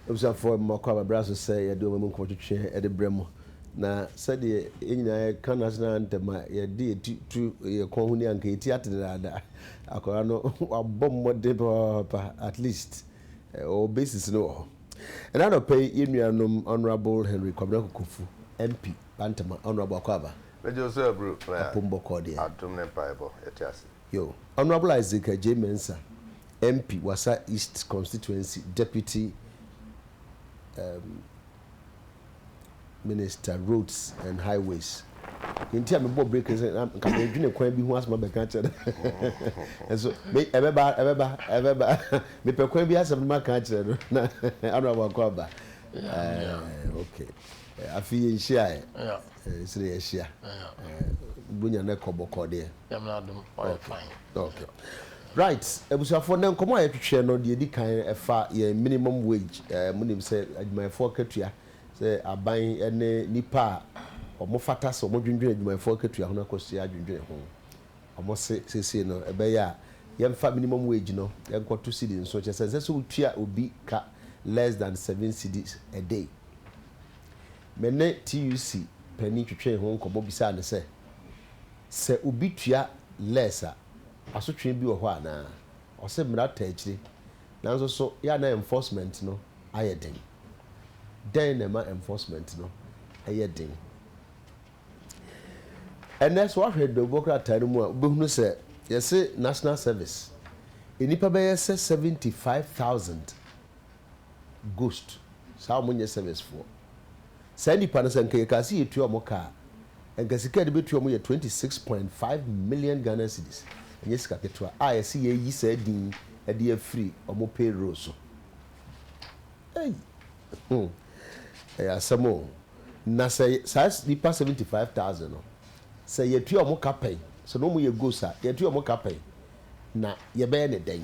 obisa for makwa braso say ye do mo ko twetwe e de bremo na said the nyina kan national anthem ye de tu ye kon hu ni anka eti atedada akora no wabom mode pa at least o basis no and I don't pay Union Honorable Henry Kwabena Kufu MP Bantama Honorable Kwaba Mejo so bro Apumbo Kodi Atumne Bible etiase yo Honorable Adekye J Mensa MP Wasa East constituency deputy Minister Roads and Highways inti am bo breakers am ka me dwene kwan bi hu asma be ka chere enso me ebeba me pe kwan bi asem ma ka chere na Honorable Kwaba okay afi ye share yeah sire ye share bunya na koboko de am na dum all fine okay right ebusafo na nkomo aye twetwe no de di kan efa ye minimum wage munim say adwumayfo katua say aban ene nipa omo fata so omo dwendwen adwumayfo katua ho na kosi adwendwen ho omo se no ebe ya yemfa minimum wage no yenkoto cedi nso chese so utua obi ka less than 7 cedis a day mene TUC pani twetwe ho nkomo bisa ne se obi tua less asotwe bi wo ho ana o se mra taachire nanso so ya na enforcement no ayeden na ma enforcement no ayeden and that's what we do bokra tare mu a obehunu se yese national service enipa be yese 75,000 ghost sa omunye service for sa nipa na sanke ka si yetu omoka enka sika de betu omo ye 26.5 million Ghana cedis yes capital I see ye said a dear free or more payroll so hey some more na say size the 75,000 say ye two or more capay so no more ye go sir ye two or more capay na ye be any day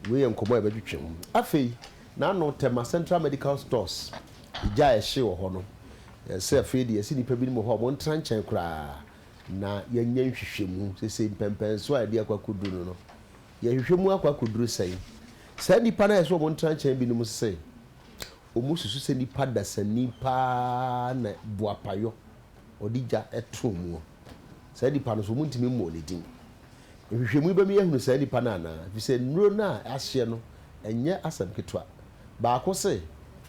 we enkomo e be twetwem afei na no tema central medical stores ija e hye wo ho no say afei de yesi nipa bi mo ho mo ntranchen kra na yanya nhwehwemu sese mpempen so ade akwakoduru no ye hwehwemu akwakoduru sei sa nipa na yeso mo ntranchen bi no mu sei omususu se nipa da sa nipa na buapayo odija etomu sa nipa no so mu ntimi mo ne din hwehwemu ba mi yehunu sa nipa na na fi se nuro na ahye no enye asam ketwa ba ko se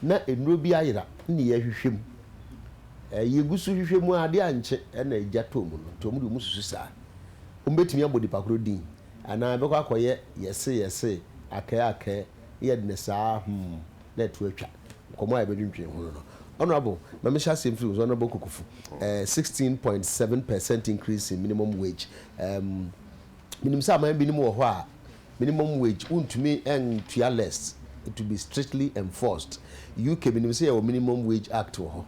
na enuro bi ayira ne ye hwehwemu yegusu hwehwemu ade anche na ejatom no to mu mususu sa umbetimi abodi pakro din ana be kwa akoye yese akaye ye de sa na etu atwa komo aye bedwintwe hu no honorable mamisha semfri was honorable Kukufu 16.7% increase in minimum wage minimum sa man minimum wo ho a minimum wage untumi en tua less it to be strictly enforced UK minimum say your minimum wage act wo ho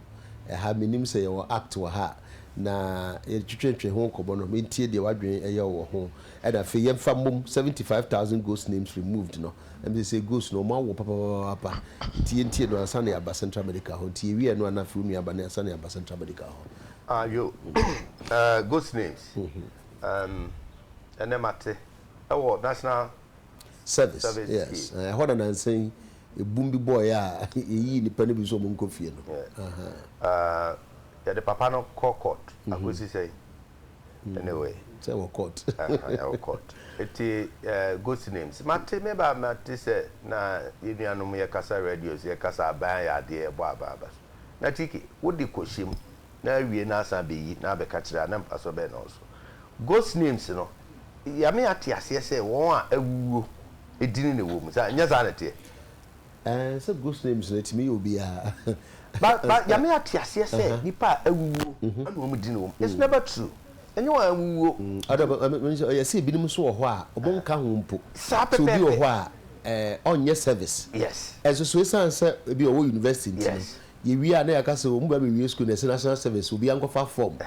ha minim say your act wo ha na twetwe ho kobo no mentie de wadwen eye wo ho e da fe yemfa mom 75,000 ghost names removed no and say ghost no ma wo papa tie no asane ya ba central medical ho tie wi no na fe unu aba na asane ya ba central medical ho you ghost names enemate ewo national service yes what am saying a boombi boy ya yi ni pani bi so mo nkofie no ya de papa no court agosi say anyway say we court ya we court eti ghost names mate meba mate say na yenuanom ye kasa radios ye kasa aban ya de ebo ababa na tiki wodi koshim na wie na asa beyi na be ka kira na mpaso be na also ghost names no ya me ate ase say won a awuo edini ne wo mu sa nya za na te so ghost names let me obi a but ya me ate ase say nipa awuo anu mu dini wo it's never true enyo awuo ya see binim so wo ho a obonka ho mpo so bi wo ho a onye service yes so esanse bi owo university yes ye wi a na ya kase wo mba be wi school na national service obi ankofa form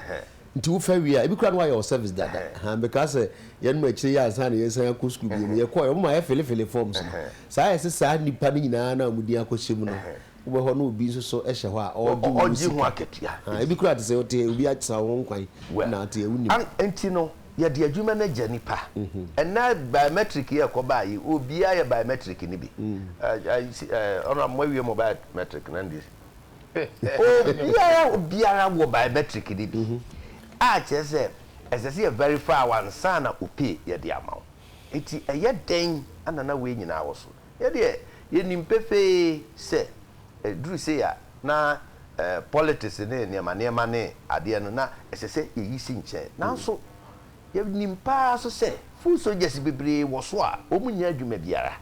nti wo fa wi a ebi kura no your service dada because ye no akire ya san na ye san ko school bi ye ko yo ma ye fele forms sa ya se sa nipa ni nyina na amudi akohyem no wo ho no obi so ehye ho a oji ho aketia ebi kura te se ote obi atsa wo nkwan na ate ewu ni enti no ya de adwuma na gya nipa na biometric ye ko ba yi obia ya biometric ni bi ona mwawie mo biometric na ndi obia wo biometric ni bi a chese esese ye verify one sana upi ye de amawo enti eye den anana we nyina wo so ye de ye nimpefe se duru se ya na politics ne ma ne ade no na esese ye yisi nche na so ye nimpa so se full soldiers bebre wo so a omunya adwuma biara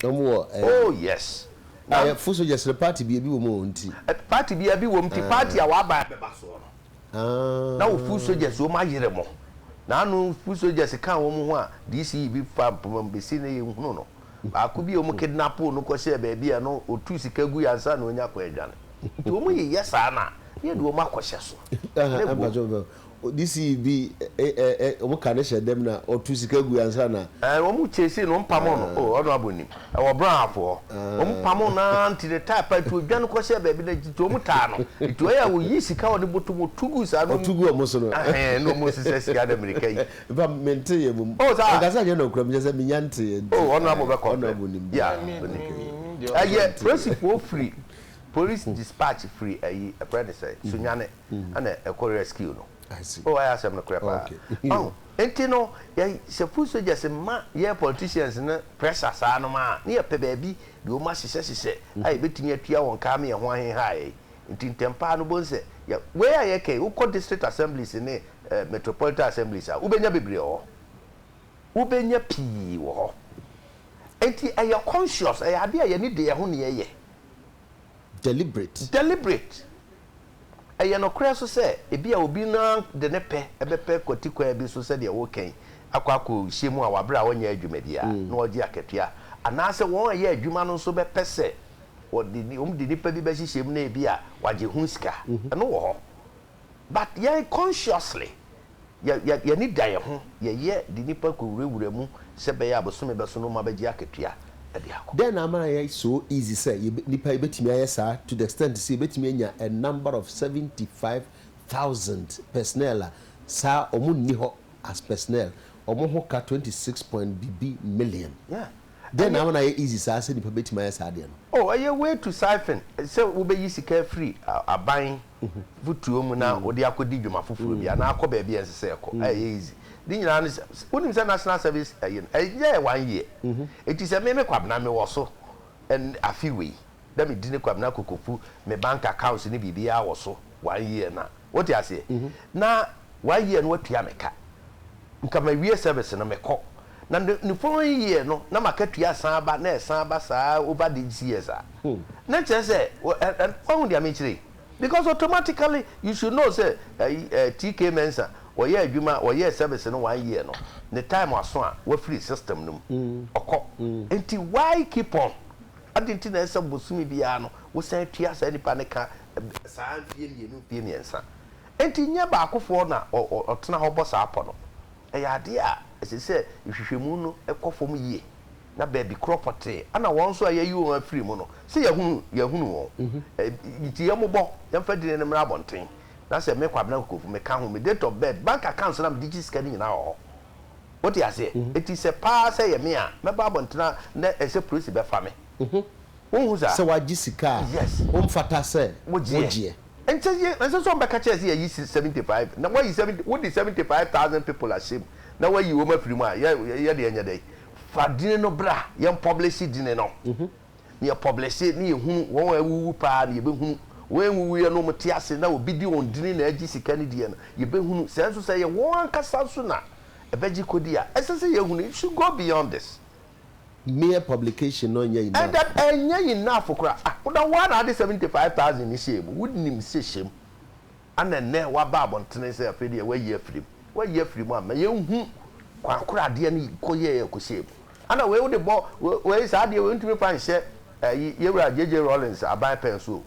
oh yes na full soldiers the party bi wo mo nti party bi wo mti party a wa ba beba so no na wo full soldiers wo ma yire mo na anu full soldiers kan wo mo ho a DC bi fa mbesi ne ye hunu no akubi o mo kidnap no ko se ba bia no otu sika gu yansa na onya kwa adwane ti wo mo ye yesa na ye de wo ma kwhye so this be omo kan she dem na otu sika gu yansa na wo mo chesi no mpamo no ono abonim wo brafo wo mpamo na anti the type to adwane ko se ba bi na to mo ta no to ya wo yi sika wo de boto mo tugu sa no tugu o mo so no no mo se sika da America yi ba mente ye mo ngasa je no kura me se minyante ono abo be ko ono abonim ya aye principal free police dispatch free ayi apprentice sunyane ana e rescue no I see. Oh, I asked him to crap. Okay. Oh, and you know, yeah, suppose just a man, yeah, politicians and pressure, Sanoma, near baby, you must say, I bet you at your coming and one high. In Tempano Bonse, yeah, where I came, who called district assemblies in a metropolitan assemblies, Ubenya Bibrio, Ubenya P. War. And I are conscious, I idea you need the honey, deliberate. Eye no kra so se e bia obi na de ne pe ebepe kwatikwa bi so se de wo kan akwakọ hyemu a wabra wonya adwumadia na ogi akatua anase won aye adwuma no so be pese wodi ni di nipa bi be hyehyem na e bia wage hu sika no wo ho but ye consciously ye ni dan ho ye di nipa ko wurawura mu se be ya abosome be so no ma be gi akatua. Then amana so easy say nipa betimi ayesa to the extent say betimi anya a number of 75,000 personnel sa omu ni ho as personnel omu ho ka 26.bb million. Yeah. Then amana easy say nipa betimi ayesa de no. Oh, aye way to siphon say we be sika free aban vutuo mu na odi akodi dwuma foforo bia na akọ ba bia ensese ekọ aye easy. The national service yeah 1 year. It is a meme kwabna me woso and a few way. Let me didn't kwabna kokofu me bank accounts ni bibia woso 1 year na. What you say? Na 1 year no what ya meka. Nka ma wie service na meko. Na the following year no na makatua san ba na san ba sa over the years ah. Na che say and how do you mean? Because automatically you should know say TK Mensa or yeah adwuma or yeah service no 1 year no the time was so we free system no okọ enti why keep on adinti na esa bosumi bia no wo san tua sa nipa ne ka saa fie miensa enti nya ba akofo na otena ho boss apo no e ya de a se ihwehwemu no ekofom yie na baby property ana won so ayi won free mu no se yahunu won iti yamubo yamfa dine ne mra bonten na se me kwabna kokofu me ka ho me date of birth bank account na me digit scan nyina ho what you say it is a pass say me a me ba bontena na ese police be fa me won za se waji sika yes won fata se wogie ense so mbeka che say yi 75 na why 70 what the 75,000 people are shame na why you ma free mu a ye de enya dai fa dine no bra ye publish dine no ye publish ni ye hu won awuwu pa na ye be hu when we are no matiase na obi di on dini na agi sika ni die no ye be hunu senso say ye won kasa so na e beji kodi a esese ye hunu it should go beyond this mere publication no nya enough and that enya enough kura oda one ade 75,000 ni shame wouldn't say shame and ne wa ba bontene say afedi e wa ye afrim ma ye hu kwa kura de ni koye ko shame ana we would bo we say ade we ntumi fa nhye yewura JJ Rollins aban penso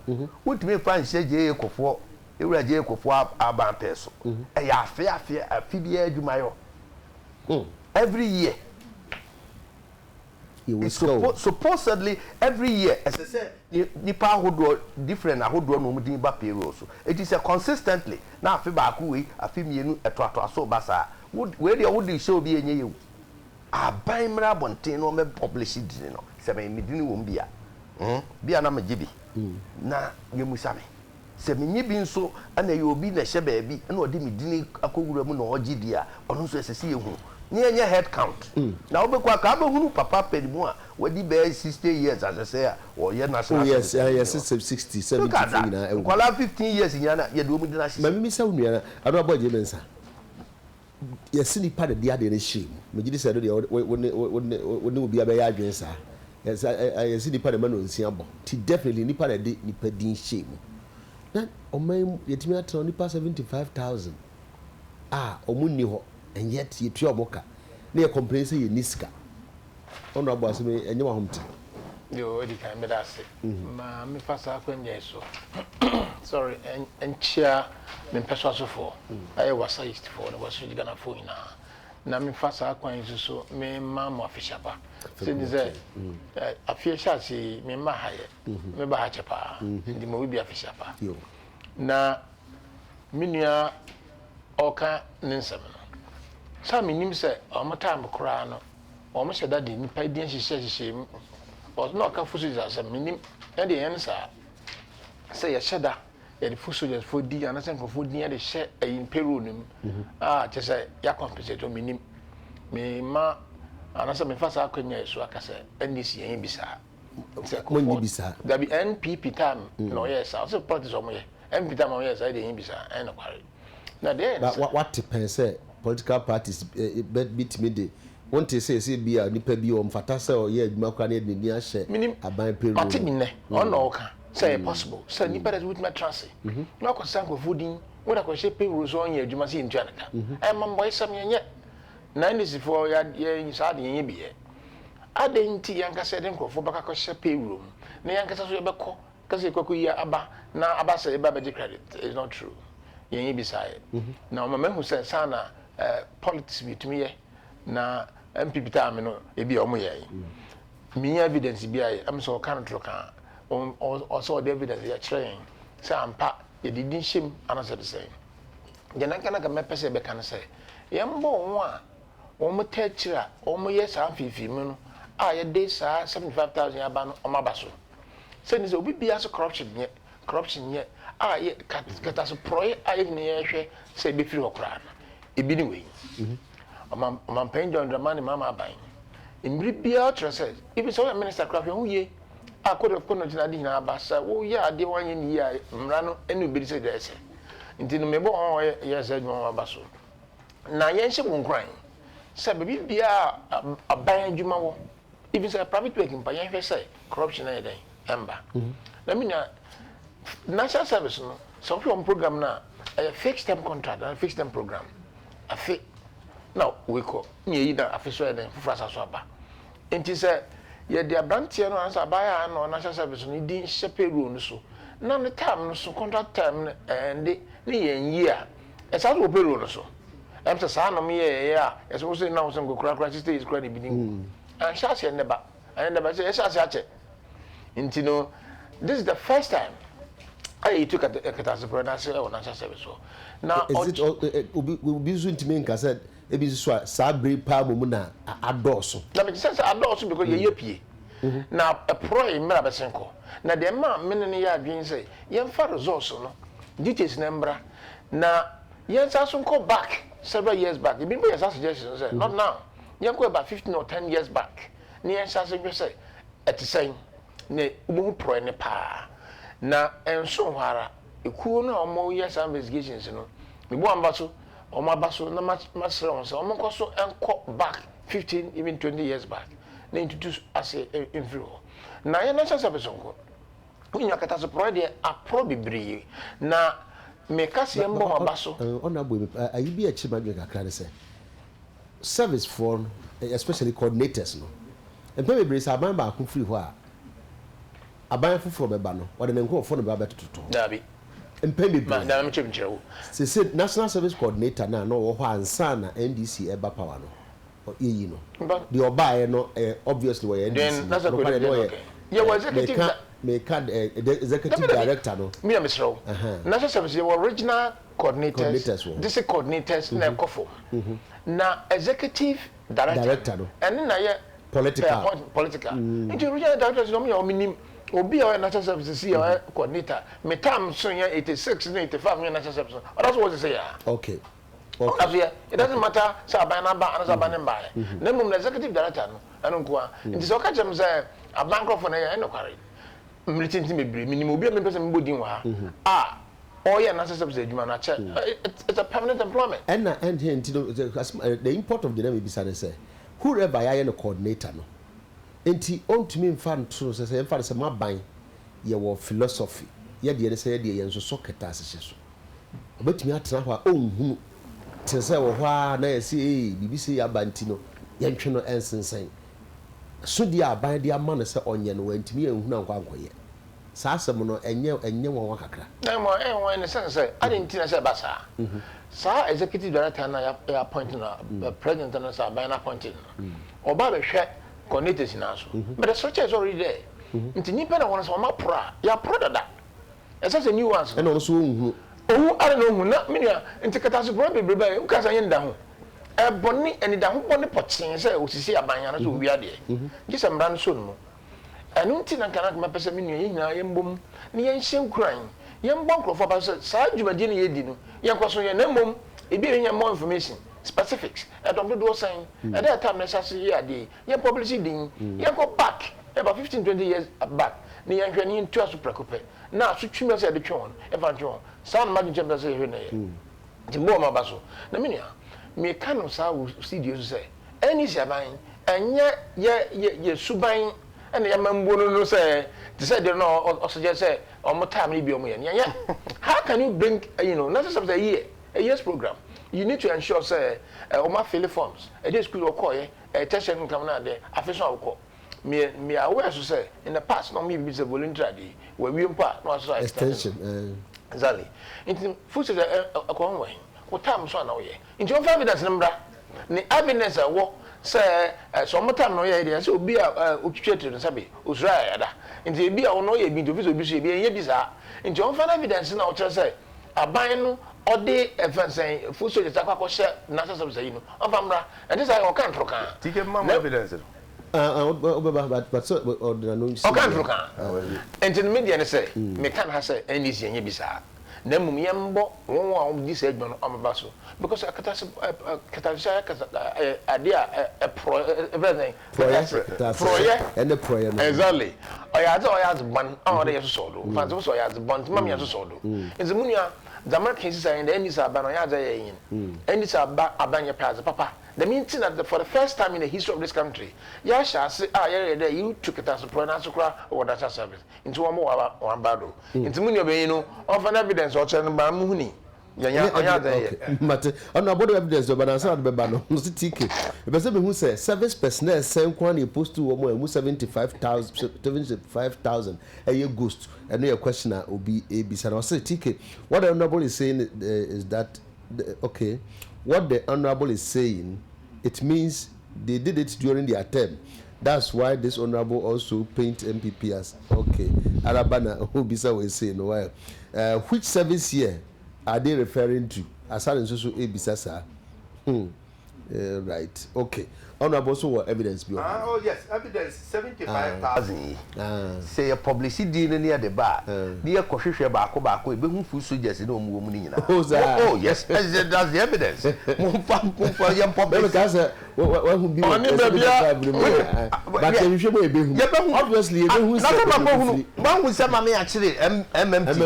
wotumi fa nhye JJ Kofo yewura JJ Kofo aban penso ya afi bia adwuma yo every year supposedly every year as I say nipa ahodo different ahodo no mudin ba payroll so it is a consistently na afi ba ku we afi mienu eto so basa where the would show be any you. I buy Marabontin no me publish it, you know. Seven midini won't be a. Be an amajibi. Na you musame. Seven ye so, and you will be the shebaby, and what did me dini a kuguramun or gidia, or no so as a see you. Near your head count. Now, but who papa paid more, what the bear 60 years, as I say, or your national. Yes, 60, 70. Well, 15 years in Yana, you do me the national. Mammy Sonia, I don't know about Jemensa. Yes, silly part of the other shame. Major said, wouldn't be a bad against her. Yes, I see the part of man on Siambo. T definitely nipa a day nipa din shame. Then, oh, my, yet me at only past 75,000. Ah, Omunio. And yet you try moka. Near complain say you niska. Honorable as me and you want. You already can be that sick. Ma me fast when yes so. Sorry, and chair me persuasion for. I was sized for the was really gonna phone now. Na me fast when so me mamma fishapa. So this a fish see me ma high. Me ba chapa. The mo be a fishapa. Na minia oka ninsem. Some in say, or my time crown, or Mr. Daddy, Nipa Dian, she says she was not confused as a minim, and the answer say a shudder, and the food for D and for food near the shed in Peru. Ah, just say, ya compensate to minim. Me ma, and as a fast alcohol, so I can say, and this year be sa. When you be sa, there be NPP time, no, yes, I also practice on me. NPP time, yes, I didn't be sa, and a quarry. Now, there, what depends, political parties beat me day. One to say be a nipa bi o mfata say o ye adwuma kwa na de ni ahye aban peru. Ati mi ne on oka say possible. Say nipa that with my trance. No ko san ko foodin, we da ko she peru so on ye adwuma say ntua naka. E ma boy sam ye 94 ya sa de ye bi ye. Ade nti yanka say den ko fo baka ko she peru. Na yanka so ye be ko kasi ko ya aba na aba say ba be credit. It's not true. Ye bi say. Na o ma hu say sana politics with me na MPP time no e bi omo ye me evidence bi ai am so kan tro kan also the evidence ya train say ampa ye didin shim anasa the same gena kana ka me pese be kan say ye mbo won a o mo tachira o mo ye sa fifi mu no a ye dey sa 75,000 aba no o mabaso say ni so obi bia so corruption ye a ye kata so proye a ye ni ye hwe say be firi okra ebi ni we am paying John Dramani mama buying in Bribia says if it's all minister craft who ye I could have put na di na basa wo ya de wan ye ni ya mra no enu bi say there say nti no mebo on yes said mo abaso na ye hye mo nkran say be bia aban adwuma wo if it's a private work in ye hwe say corruption na den emba na me na national service no so from program na a fixed term contract and fixed term program afi now we call nye na official den fufasa so aba enti say ye de abrantie no ansa baya no national service no di sheperu no so na the time no so contract time and ni yenyi a esa so peru no so em say sa no me ye a eso so na so go kura state is kura ni bidin and shase never say shase ache enti no this is the first time I took at the Catasopronase or national service so now is it will be soon to me in cassette. Ebi so sabre pa mo na adoso na me say adoso because ye pie na a pro e mra besenko na de ma mene ne ya adwen say ye mfa resource no details na mbra na ye sa so go back several years back e be your suggestion say not now ye go about 15 or 10 years back ne ye sa so say etisay ne umu pro ne pa na enso hwara ekuo na omo ye sa investigations no me bo amba so omabaso na masre on say omonkoso enko back 15 even 20 years back na introduce as a influence na ye national service onko unya kata so pro de apro bibiri na me kase mbo mabaso honorable ayibi a chiba de kakra say service for especially coordinators no empe bibiri say aban ba ko free ho a aban foforo beba no o de nko fo no ba betoto dabi mpembe na me chimchiro se national service coordinator na no wo ho ansa na NDC eba power no yeyi no the obae no obviously we NDC then that's a good idea. Yeah, was executive make the executive director no. Me am Mr. National Service your original coordinators. This is coordinators na ekofo. Na executive director no. And na ye political. Into original directors no me o minim obi a national service see your coordinator. Me time so 86 and 85 national service. That's what they say. Okay. Okay. It doesn't matter say abana ba and abana ba. Na mum executive director no anu ko a. Nti so ka jam say abankro for na ye no kware. Militant bebre minimum obi a me person me bodin wa ha. Oh yeah, national service adwuma na che. It's a permanent employment. And here the import of the name be say whoever I am a coordinator no. Enti on to me in fan to say in fact say maban ye wo philosophy. Ye de say de ye nso socket asese so. Obetumi atena ho a onhu te say wo ho a na ye say bibi say abanti no ye ntwe no ensensen. So dia aban dia ma no say onye no wantimi enhu na nkwankoye. Sa asem no enye won kakra. Na mo en in sense say I didn't say basa. Sa executive director na ya appointing na president na sa aban appointing. Oba be hwe coordinators na so. But the structure is already there. Nti nipa na wona so ma pra. Ya pro dada. Esa say new ones. And also ohun. Ohun are no ohun na minia nti kata so pro bebrebe u ka sa yen da ho. E boni eni da ho boni potin say osisi aban ya na so wi ade. Gisa mran so no. Anu nti na kana ma pese minia ye nyina ye mbom ne ye hye nkuran. Ye mbom krofo ba so sa dwumadi ne ye di no. Ye kwaso ye na mbom e bi enya more information. Specifics. I don't do saying. At that time, necessary day. Your publicity ding. You go back about 15-20 years back. Ni yanjani in 2 preoccupé. Now, so you must say the chon. Evangelon. Sound imagine chambers say here. The more my basso. Na minia. Me kind of saw see you say. Any sabain and ye subain and your mambono no say. To say they know or suggest say or more time be on yeah. How can you bring not just a year's program? You need to ensure say my fill forms. This school or call a testing come out there. Official call. Me aware to say in the past not me be a voluntary where we part no extension. Exactly. Into food a conway. What time so now ye? Into your evidence number. The evidence I walk say some time no ye so be a uchitre sabi usra into be a no ye be to visit be a bizarre. Into your evidence now say a buying or the events saying food soldiers are share national service of and this I can't look at. Take evidence. But so or no can't look at. And in the media say me can have say any bizarre. Then Mumbo won't this segment on my basso because I idea a everything and the prayer exactly. I had one or the solo. Fancy I had one mammy as a solo. In the Munia. The Americans are in the Ennis Abanoya in Ennis Abanya Plaza, Papa. The means that for the first time in the history of this country, Yasha say, you took it as a pronounced or data service into one more one battle. Into Munio, of an evidence or Chen Bamuni. But on about evidence, but I saw the Babano, no ticket. But who says service personnel same quantity opposed to almost 75,000 a year ghost. And your questioner will be ABC. And I say ticket. What the honorable is saying is that okay, what the honorable is saying, it means they did it during their term. That's why this honorable also paint MPP as okay. Arabana who be so saying well. Which service year are they referring to? Aside so ABC. Right. Okay. Honorable so what evidence be? Oh yes, evidence 75,000. Say a publicity near the bar. Near Koshia Bako, be whom food suggests no woman in. Oh yes, that's the evidence. Young public who be but you should be obviously one with some money actually MMT.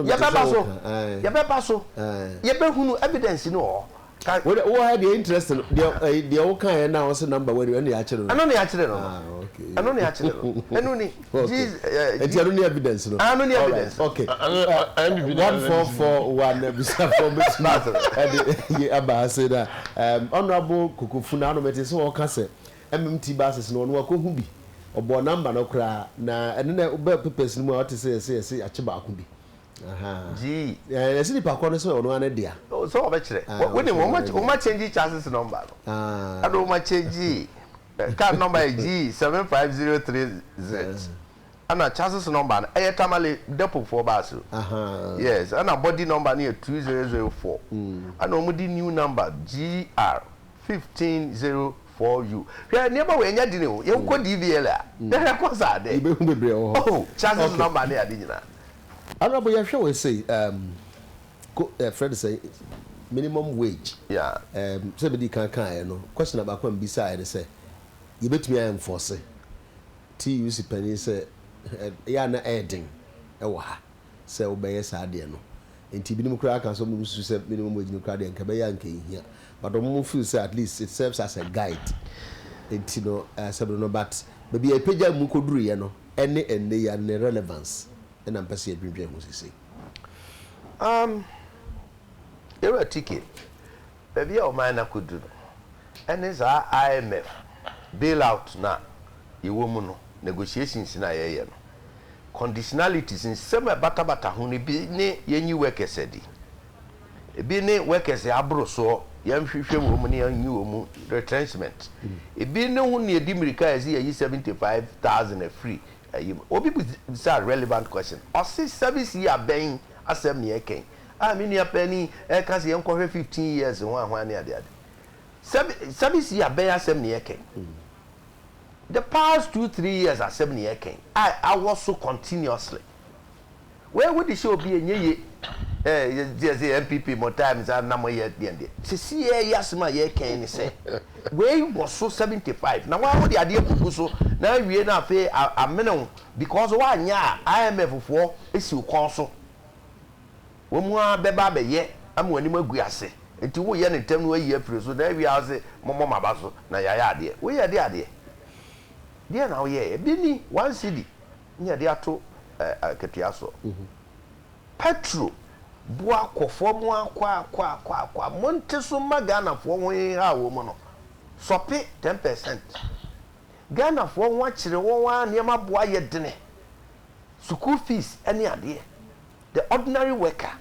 Yabaso. Yabaso evidence in all. What had the interest in the old kind now also number where you only actually? I know the actually. Okay. I know the actually. I know the. It's only evidence. I know the evidence. Okay. 1441 beside for Miss Martha. Abba said that Honorable Kukufuna no metis all cassette. MMT bases no one who be or born number no cry. Na and then papers no more to say Achiba could be. Gee, I see the parkour so no one idea. Oh, so actually, what do you much change chances number? I don't much change G. Card number G 7503Z. ana chassis number e tamale depo for bus yes ana body number na 2004 ana omudi new number GR 1504U hwe nieba we nya dine o ye ko DVL a na ko sa de ibe hu bebre o oh chassis number na ade nyina ana bo ye hwe we say Fred say minimum wage yeah somebody can no question about kwam bisa I say you betumi enforce TUC penny say ya na adding e wa say obeye sa de no enti binim kura kan so mu su say minimum wage no kura de nka be ya nka hia but omo feel say at least it serves as a guide enti no sabro no but baby e pagya mu koduru ye no ene ya ne relevance and am pese adwendwen ho sisi era ticket baby o man na koduru ene za IMF bailout na iwo no negotiations na ye no conditionalities in some bata ho ne bi ne yenyi workers edi ebi ne workers abro so yamhwehwe wo mu ne yanyi wo mu retrenchment ebi ne hu ne edi mirika ezi yi 75,000 a free ayi obi is a relevant question or service year ben asem ne eken me nua pani e ka se yenkohwe 15 years ho ahwa ne ade service year ben asem ne eken the past 2-3 years asem ne eken I was so continuously where would the show be enye just MPP more times and na mo ye de see yasma ye ken ni say we was so 75 now why would the ade kuku so na wie na fe amene because wa anya IMF for esi ukon so wo mu abeba be ye am wani magu ase enti wo ye ne tem no ayi afire so na wie ase momo maba so na ya ade we ye ade dia na wo ye bi ni 1 cedi nya de ato ketua so petro bua kofo mu akwa monte so magana fo ho ha wo mu no sope 10% Ghana fo ho akire wo wa niam aboa ye dene school fees any ade the ordinary worker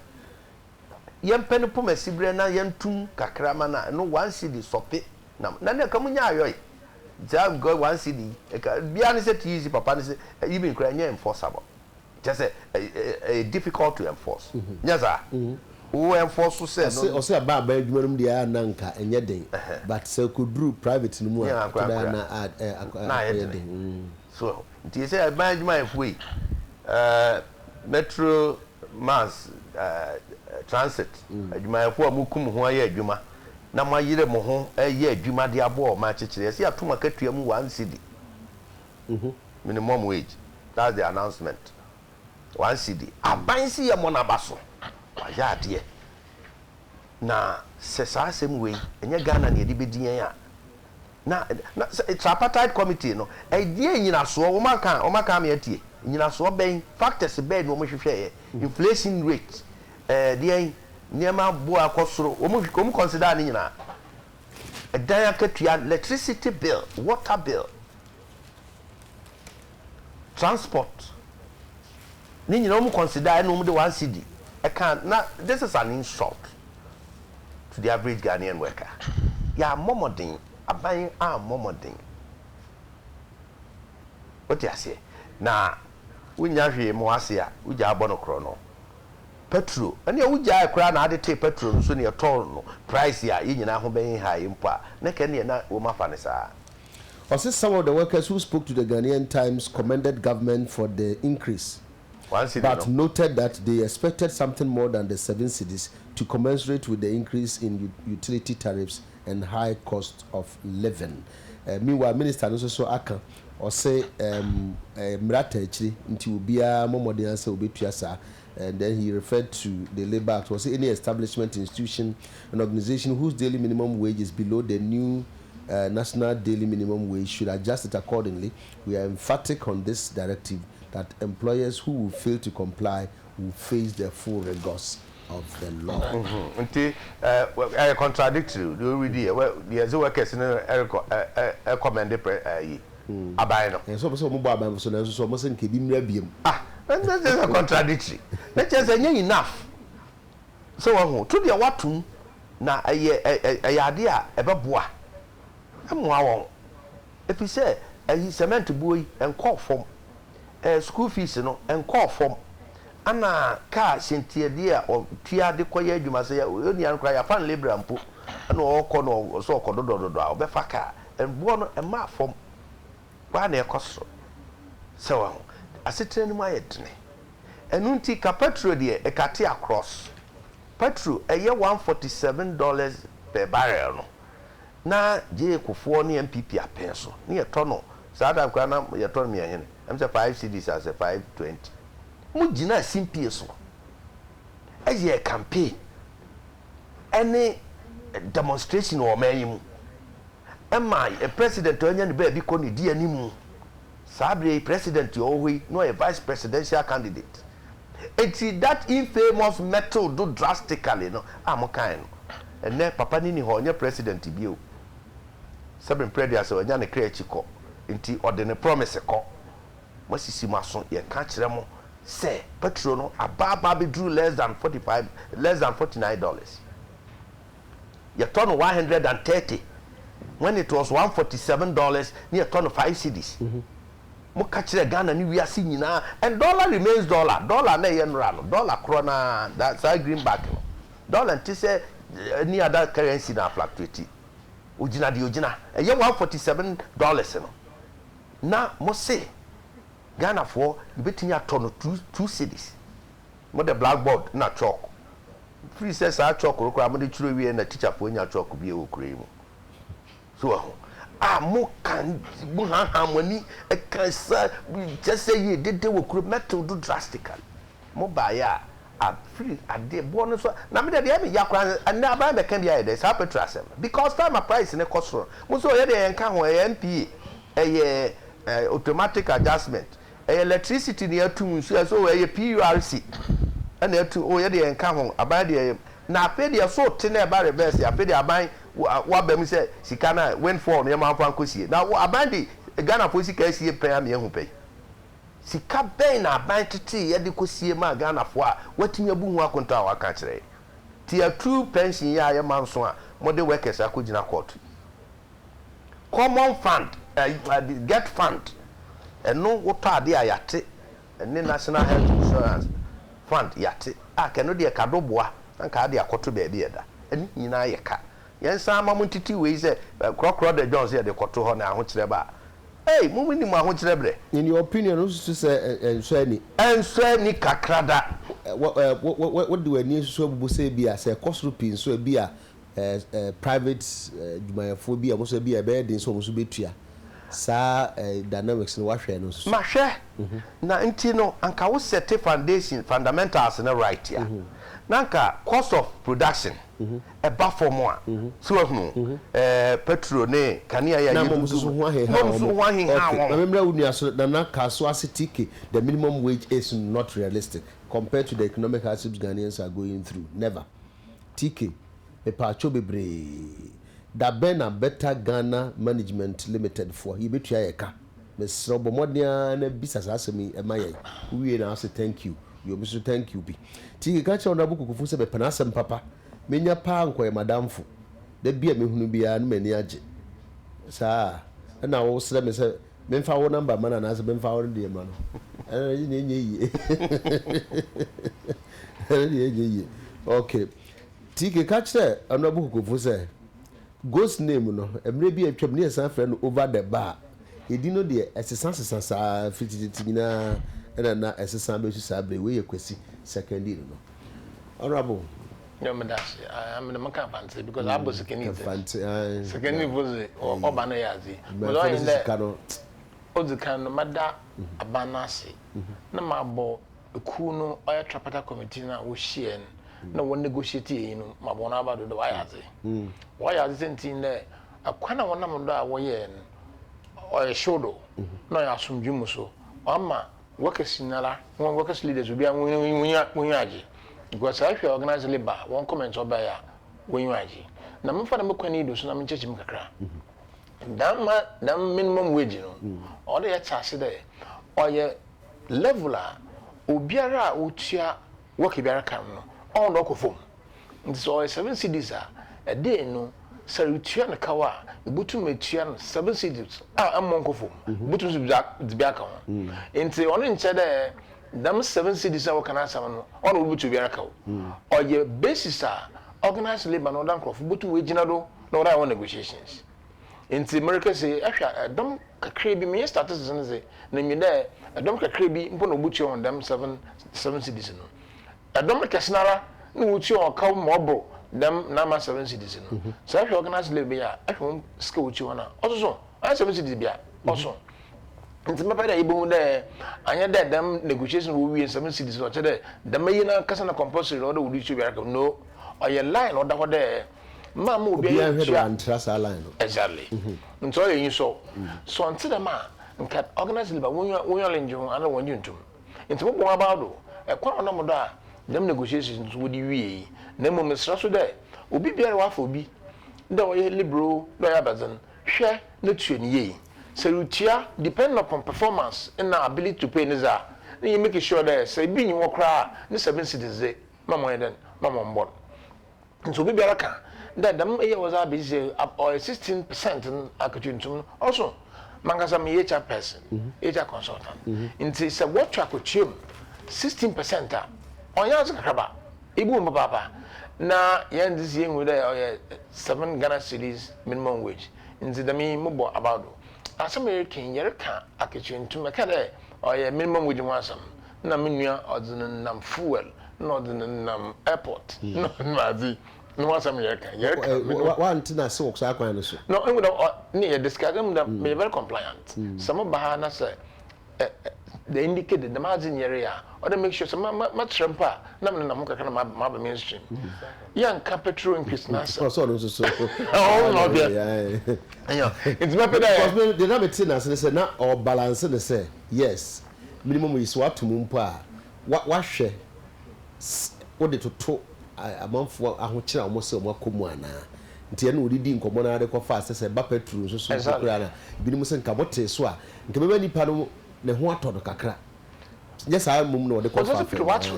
yempene pomasibre na yentum kakrama na no 1 cedi sope na ne kamunya ayoy jam go 1 cedi bia ne se easy papa ne se even kra nya enforceable just a difficult to enforce yes sir who enforce say no o say ba adwuma num dia na nka enye den but say kodru private num a na den so it say ba adwuma efui metro mass transit adwuma efo amukum ho aye adwuma na mayire mo ho aye adwuma de abo ma chechire say atuma katua mu 1 cedi minimum wage that's the announcement 1 cedi abansi ye mo na baso waya ade na sesasem we enye Ghana na edi bedin ya na tripartite committee no idea nyina so wo maka me atie nyina so ben factors ben wo mo hwehwe inflation rate de niema bo akosoro wo mo consider ni nyina edan akatua electricity bill water bill transport ni nyina wo mo consider no mo de 1 cedi na this is an insult to the average Ghanaian worker ya momodin aban momodin what you say na wunya hwe mo ase a wuja abono kro no petrol ene wuja akra na ade te petrol so ne tol no price ya yinyina ho ben high mpa na ke ne na wo mafa ne sa. Also, some of the workers who spoke to the Ghanaian Times commended government for the increase, but noted that they expected something more than the 7 cedis to commensurate with the increase in utility tariffs and high cost of living. Meanwhile, Minister also aka or say mrata echi nti ubia momode ansa obetuasa, and then he referred to the Labour Act. Was any establishment, institution, an organization whose daily minimum wage is below the new national daily minimum wage should adjust it accordingly. We are emphatic on this directive that employers who will fail to comply will face the full rigors of the law. Nti contradictory. Do we read the workers recommend abai no. So mo ba abai so na so mo sen kebi mra biem. And that is a contradictory. Let just enough. So to the watum na ade a ebeboa. Amwa won. If you say cement boy and call from school fees no enko form ana car sentiede a tia de koye adwuma se ya oni an kra ya fan labor ampo ana okọ no so okodododo a obefa car enbo no ema form kwa na ekoso se wa asetre ni mayedne enu nti ka petrol de ekate across petrol eye $147 per barrel no na je kufuo ne MPP apen so ne ye to no sada kwa na ye to me hene am say 5 cedis as 520 mu gina simpie so eye campaign any demonstration o mayimu ema a president onya ne ba bi ko ne di animu sabre president yo hui no a vice presidential candidate it's that infamous metal do drastically no am kind and ne papa ni ho onya president bi o sabre president so onya ne kra chiko nti ordinary promise ko masisi maso ye ka kire mo say petrol no ababa be drew less than $49 you turn 130 when it was $147 near turn 5 cedis mo ka kire Ghana ni wiase nyina and dollar remains dollar na yen rano dollar krona that's a greenback no dollar nti say any other currency na fluctuate ojina de ojina eye $147 no na mo say Ghana for betting at turn 2 cedis mo the blackboard na chalk free says a chalk ro mo de churo wie na teacher for nya chalk bi e okure mu so mo kan bu harmony e kan sa just say you did wo kuro metal do drastically mo ba ya a free ade bo so na me de me yakra na ba be kan bia e sa petrasem because time price ne cost mo so ye de enka ho MPA automatic adjustment electricity ne atum so we PURC and etu ye de enka ho aban de na ape de so te na ba reverse ape de aban wa bam say sika na when for no ma fa nkosie na abandi Ghana for sika sie pay am ehu pay sika ben na aban tete ye de kosie ma Ghana for a watimi abu hu akonta wa ka kire ti a true pension ya ye manso a mo de workers akogina court common fund get fund eno woto ade ayate ene national health insurance fund yate akeno de kadoboa anka ade akoto be bi eda eni nyina ye ka yensa ama muntiti we say krokro de Jones here de koto ho na ahokire ba hey mumuni mu ahokire bre in your opinion also say ensani kakrada what do we need so bubu say bia say cost rupin so bia private jumayafo bia mo so bia be den so mo so betua sa dynamics no wahwe no so mahwe na nti no anka wo set foundation fundamentals na right here nanka cost of production e ba for more so hu petrol ne kania ya na mo so ho ahe na memra wunu aso na kaso asitike the minimum wage is not realistic compared to the economic hardships Ghanaians are going through never tk e pa cho bebre da ben a better Ghana management limited for he betua yeka mesro bomodia na bisasa asemi e maye we na say thank you you miss thank you bi tiki ka cha onabu kukufu se be panasem papa menya pa nkoye madamfo da bia mehunu bia na mani age sa na wo sere me se memfa wo number mana na se memfa wo de ma no nye okay tiki ka cha onabu kukufu se ghost name no emre bi atwam ne san frɛ no over the bar edino de esesa sa fititina na esesa be su sabre we yekwesi second year no honorable no me das I'm the maka fancy because I was second year was oba no yazi but I in there ozi kan no mada abanase na mabo eku no oya trapata committee na wo share na won negotiate yi no mabo na aba do wa yazi sentin na akwana wonam do a wo ye no oya shodo na ya asumdwum so ama workers nala one workers leaders will be munyaji because if you organize labor one comment oba ya wenyaji na mfa na mekwani do so na menchechi mkakra dan minimum wage no all the tax there oye leveler obiara otua work biara kan no on do ko fom so 7 cedis a day no Sarutia na kawa butu metua no 7 cities amonkofo butu zibiaka ho enti ono nche de dam 7 cities a wakana asam no ono butu biaka ho oye basis a organized labor no dan crofo butu we gina do na wora won negotiations enti America say ahwa dam kakre bi me statistics no say na mi de dam kakre bi mpo no butu on dam 7 cities no dam kesenara na wutu on kaw mobo them nama 7 cities no so if you organize labor ya if you skill uchi wana also I 7 cities bia also nti me peda ibu de anya de them negotiation wo wi 7 cities no che de them yi na kasa na compulsory order wo uchi bia no or your line order wo de ma mo bia ya head one trust line exactly nti o yin so nti de ma nka organize labor wo lenje ho ana won juntum nti mo bon about do e kwa ona mo do a them negotiations wo di wi na mo mesra so de obi biara wa fa obi de o ye libro do ya bazan hwe na tue ni ye serutia depend upon performance and ability to pay niza na you make sure that say bi nyi wo kra ni 7 cities mama den mama mbon nso obi biara ka that them ye was a be say or 16% akatuntum also mangasa me HR person HR consultant nti say what track ochim 16% onya zakaba ibu mbaba na yan this year with 7 Ghana cedis minimum wage nti dami mubo about as American yer ka aketwe ntuma ka de minimum wage mo asam na menua odin nam fuel na odin nam airport no mazi no asam yer ka one thing I saw so akwan no so no we no discuss them me very compliant some ba na say they indicated the margin area or they make sure some trampa na mo kakana ma ba mainstream yan capital increase na so so oh no there ayo it's my peda the number ten as say na or balance they say yes minimum is what to mumpo a wa hwe what to amanfo ahokira omo se omo akomu ana nti ya na odidi nkomo na ade ko fa say ba petrol so kura na binim se nka bote so a nka beba nipa no ne ho atodo kakra yes I mum no de ko fa petrol wato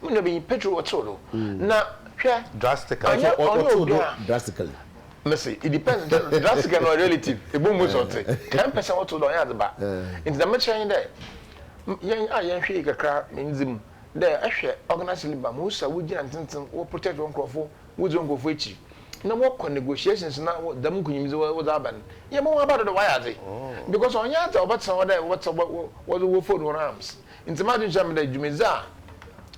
no no be petrol wato na hwe drastically Messi, it depends. Drastically or relative. A boom was on 10% wato do yan ba into the match there yan hwe kakra minzim there ahwe organize labor mo sa wugi antentin wo protect one crofo wugi on crofo echi na mo ko negotiations na dam kunyimze wo da ban ye mo about the wire dey because on yata obata wo phone on arms into imagine jam the jumeza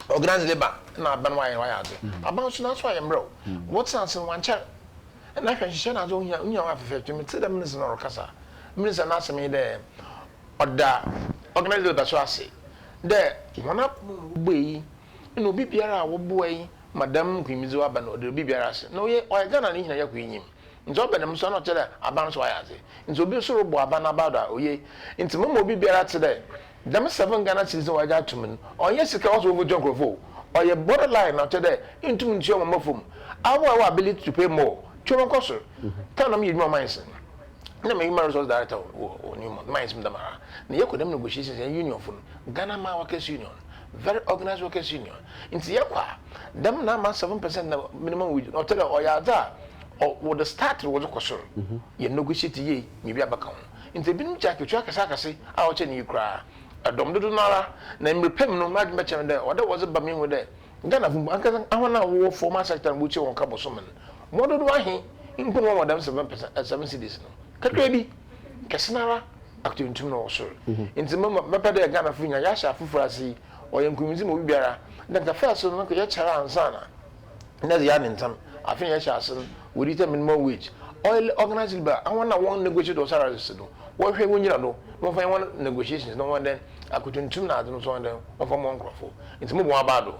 organize labor na ban wire dey about so na so I am bro what sense one chat na hwe hye na zo nya wa perfect me tell them minister no kasa minister na asem dey oda organize labor so ase de wana gbeyi no bi biara wo boyi madam kwimizi wa ban odo bi biara ase no ye o Ghana ni hina yakwinyim nzo benam so no chere aban so ayaze nzo bi so robo aban abada oye nti mo bi biara te de dem 7 Ghana cedis wa ja tumun onye sika wo so wo jonkrofo oye borderline na chere intum nti o mafom awo ability to pay more choro koso tanam yi my minds na me human resource director o new minds mdamara na yekodem negotiations union for Ghana ma workers union very organized workers union nti yakwa dem na ma 7% na minimum wage no tell o ya da o the start was koso ye negotiate ye me bia baka ho nti binum cha ketwa kasa a o che ni kra adom dodo nara na mrepem no ma gbe chem de o da was ba me ho de Ghana fu anka ahona wo formal sector mo che won ka bosomen mo dodo ahi impo no mo dem 7 cities no kakra bi kesenara aktuntum no so nti mama pede Ghana fu nya ya sha fufurasi o yankumizi mo biara that the first no ko ya chara ansana na ya nintam afin ya sha asin we return minimum wage oil organized labor I want one negotiate or salaries do wo hwe wonyira do no fa one negotiations no one then akutuntum na adu so then o fa mo nkrofo nti mo bo abado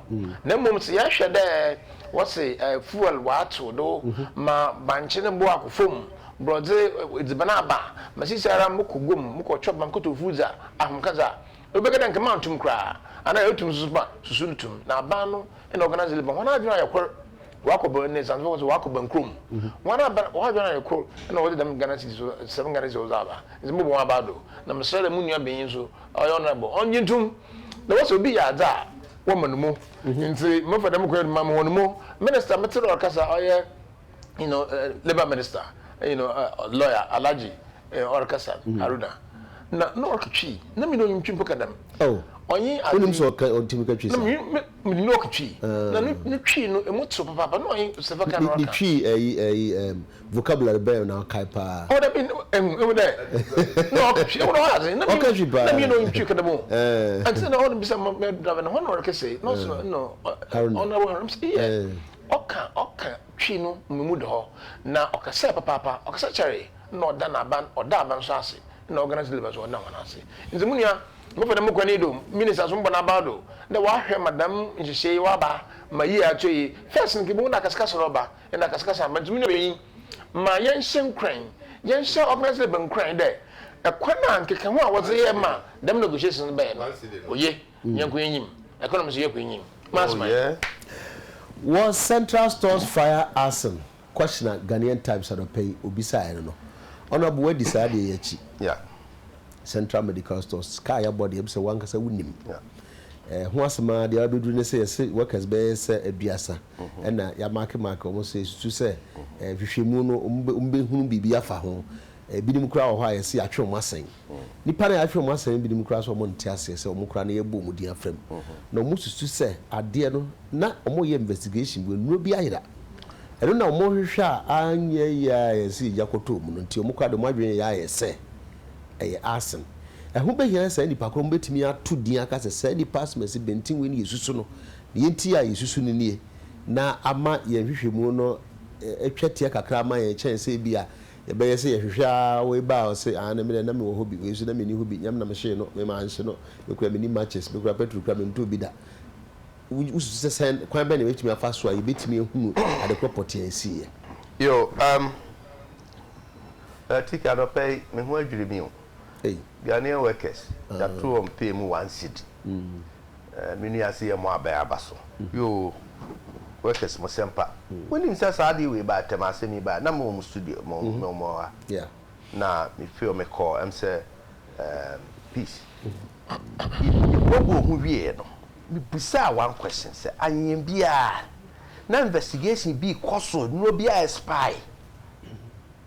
na mom se ya hwe de what say fuel wato do ma banche ne bo akofom brother idzibana ba masisi ara mukogom mukochop mankoto fuza ahumkaza obegada nke mantum kra ana yotum susuntum na ban no en organize liba wana adwena yakor wakobo ne sanzo so wakobo nkrom wana adwena yakor na wodi dam Ghana cedis 7 Ghana cedis ozaba nzimbo bo abado na mesele munua benyin so honorable onyintum na waso bi ya da womanumo nti mofadam ko ma wonumo minister metero kasa oye Labor Minister, lawyer Alaji Orkasan Haruna. Na no okchi. Na mi no ntwim pokadam. Oh. Onye adi. Unim so ka ontimi twi sa. Na mi no okchi. Na no twi no emotso papa no onye se vaka no aka. Twi vocabulary be na kai pa. Oh, that be there. No okchi. No haze. Na mi no ntwi kadam. Anti na on bisa me driver na hono work say. No. Honorable I'm say. Oka twi no mu do ho. Na okasa papa, okasa cherry. No da na ban oda so ase. Na organize labors or na wanase nti munia mo fa dem kwani do minister so mbona ba do na wa hwe madam nhihye wa ba ma yi atoi first nki bu na kaskasa roba na kaskasa ma nti munia ma yen hyen kran yen hye organize labor kran de e kwana nkeka ho a wo ze ye ma dem negotiations be no oye yen ko yenyim economy so ye ko yenyim yeah. Was Central Stores fire arson? Question Ghanaian Times are pay obisa no. Honorable we decide yechi. Yeah. Central Medical Stores sky body em say wan kasa wunim. Yeah. Ho asema de abedu ne say workers be say aduasa. Na ya mark almost say to say hwehwemu no umbe hunu bibia fa ho. Bidim kura ho aye say atwe mo asen. Nipa na atwe mo asen bidim kura so mo ntia ase say omo kura na yebo mo dia frem. Na omo susu say ade no na omo ye investigation we no bi ayira. I don't know more anye ya si yakoto mu nti omukade mo adwen ya yese asen who be here say ni pakro mbetimi atu din aka say di pass mesi bentin we ni yesusu no yenti ya yesusu ni nie na ama ye hwehwemu no etwatia kakra ama ye chen say bia ye be ye say ye hwehwa we ba say na me na me wo hobi we su na me ni hobi nyam na me hye no me ma hye no me kura me ni matches me kura petrol kura me nto bi da usu send kwan be na wetimi afa so ayi betimi ehunu ade property ensi yo tika no pay me ho adwiri mi o Ghanaian workers that two on pay mu 1 cedi mini ase ye mo abaso yo workers mo sempa woni msa saadi we ba temase mi ba na mo studio mo yeah na me feel me call am say peace hu wie no me busa one question say anyem bia na investigation bi koso no bia spy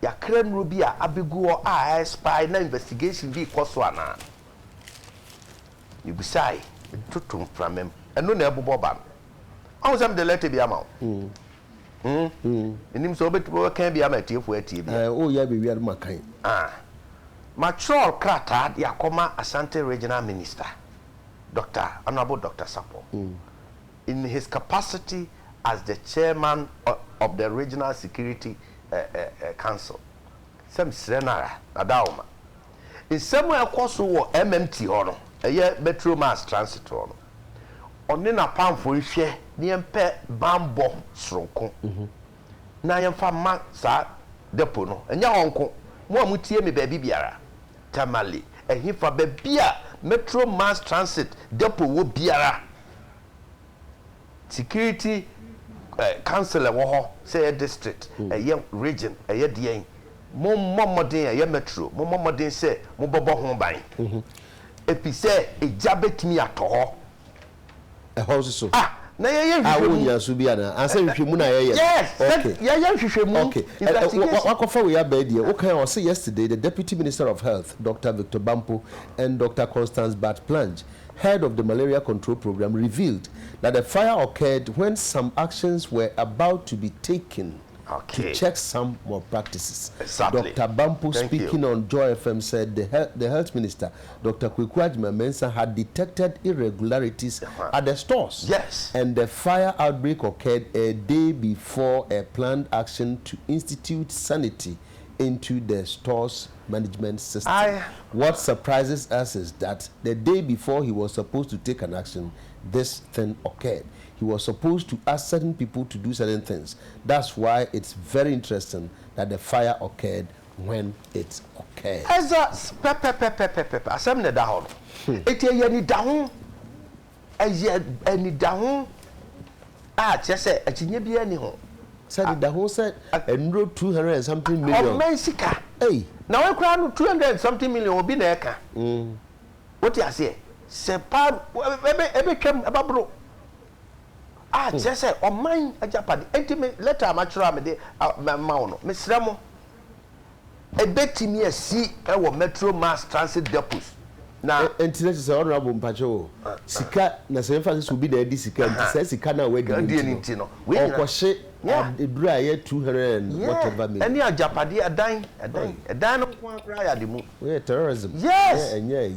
ya kra no bia abegu a spy na investigation bi koso ana me busa tutum framem eno na ebobo ba I am the letter be amount. Enim so betu kan be amatifo atie bi. Oh ya be wi aduma kan. Mature krata ya koma Asante Regional Minister Honorable Dr. Sapo. In his capacity as the chairman of the Regional Security Council. Some senara adauma. In somewhere course wo MMT hono. Metro Mass Transit hono. Oni na pamfo hwe ne empe bambo sronko na yemfa ma sa depo no enya honko mo amutie me baabi biara tamale ehifa baabia Metro Mass Transit depo wo biara security council wo ho say district region dien mo momodin metro mo momodin say mo bobo ho ban epi say ejabetimi atoho so na ye hwehwemu so bia na ansa hwehwemu na ye yes okay ye hwehwemu okay wakofa we abedie okay o say yesterday the Deputy Minister of Health Dr. Victor Bampo and Dr. Constance Bat-Plange, head of the malaria control program, revealed that the fire occurred when some actions were about to be taken to check some more practices. Exactly. Dr. Bampo, speaking on Joy FM, said the health minister, Dr. Kweku Agyeman-Mensah, had detected irregularities at the stores. Yes. And the fire outbreak occurred a day before a planned action to institute sanity into the store's management system. What surprises us is that the day before he was supposed to take an action, this thing occurred. He was supposed to ask certain people to do certain things. That's why it's very interesting that the fire occurred when it occurred. As a asem ne da ho. Etie ye ni da ho. Eni da ho. Chese akinye bia ni ho. Said the whole said enro 200 and something million. Oh Mexica. Hey. Now we cry 200 and something million obi na eka. What you say? Se pa ebe twam ababro. ah say oman ajapade enti me letter amachura me de ma wono me sremo ebetimi asi ewo metro mass transit depots na enti na say honorable mpacho sika na say emphasis will be the sika enti say sika na we di no we okoshe edura ye 200 and whatever million any ajapade adan no kwa akra ya de mu we terrorism yes enye